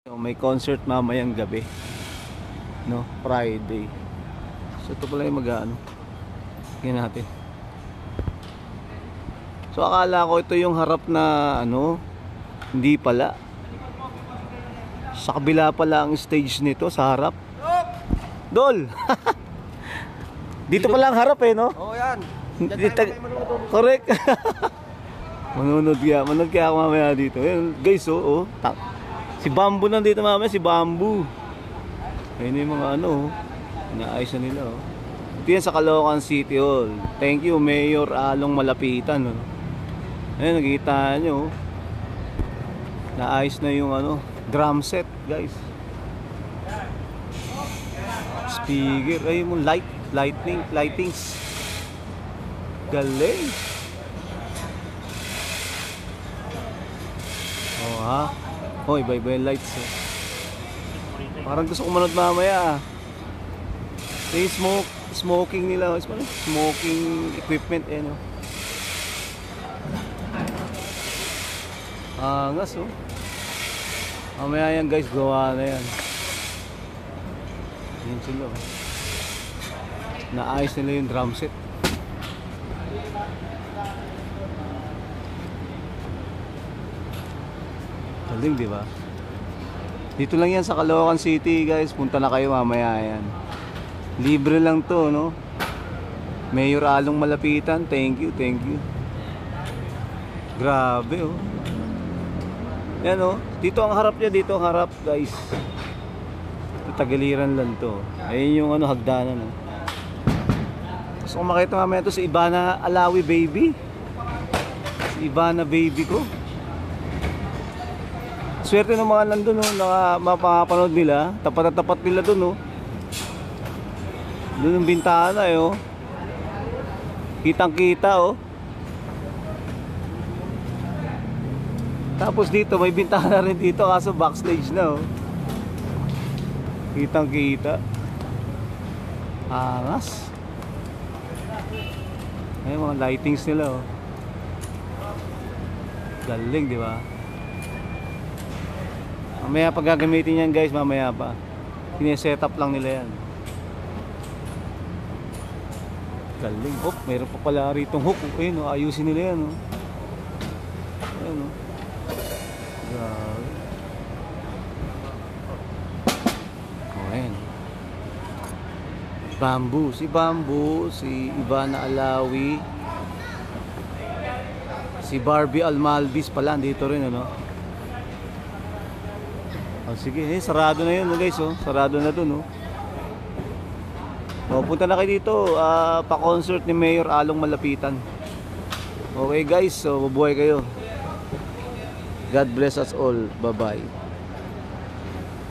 May concert mamayang gabi, no? Friday. So ito pala yung mag-ano. Tingnan natin. So akala ko ito yung harap na ano, hindi pala. Sa kabila pala ang stage nito, sa harap. Dol! Dito pala ang harap eh, no? Oo, yan. Dito, correct. Manunod kaya ako mamaya dito. Ayan, guys, oh. Si Bamboo nandito mamaya, si Bamboo. Ayun yung mga ano, inaayos na nila, oh. Ito yan sa Caloocan City Hall. Thank you, Mayor Along Malapitan, oh. Ayun, nakikita nyo, oh. Naayos na yung ano, drum set, guys. Speaker, ay mo lightings. Galing. Oh ha. Oh, iba-iba yung lights, oh. Parang gusto ko manood mamaya, ah. Yung smoking nila, smoking equipment, eh, no? Angas, oh. Mamaya yan, guys, gawa na yan. Yun sila, oh. Naayos nila yung drum set. Galing, di ba? Dito lang yan sa Caloocan City, guys. Punta na kayo mamaya yan. Libre lang to, no? Mayor Along Malapitan. Thank you. Grabe, oh. Yan, oh. Dito ang harap niya, dito ang harap, guys. Tagaliran lang to. Ayun yung ano, hagdanan, oh. Gusto ko makita mamaya to si Ivana Alawi, baby. Si Ivana, baby ko. Swerte ng mga nandun, no, na mapapanood nila. Tapat na tapat nila dun, no. Doon yung bintana, eh, oh. Kitang kita, oh. Tapos dito may bintana rin dito, kaso backstage na, oh. Kitang kita. Angas. Ayun mga lightings nila, oh. Galing, di ba? Mamaya pag gagamitin yan, guys, mamaya pa. Sineset up lang nila yan. Galing. Oh, mayroon pa pala ritong hook. Ayun, oh, ayusin nila yan, oh. Ayun, oh. Grabe. Oh, ayun. Bamboo, si Ivana Alawi, si Barbie Almalvis pala, dito rin, ano. Oh, sige, sarado na yun, guys, oh. Sarado na dun, oh. Oh, punta na kayo dito, pa-concert ni Mayor Along Malapitan. Okay, guys, so mabuhay kayo. God bless us all. Bye-bye.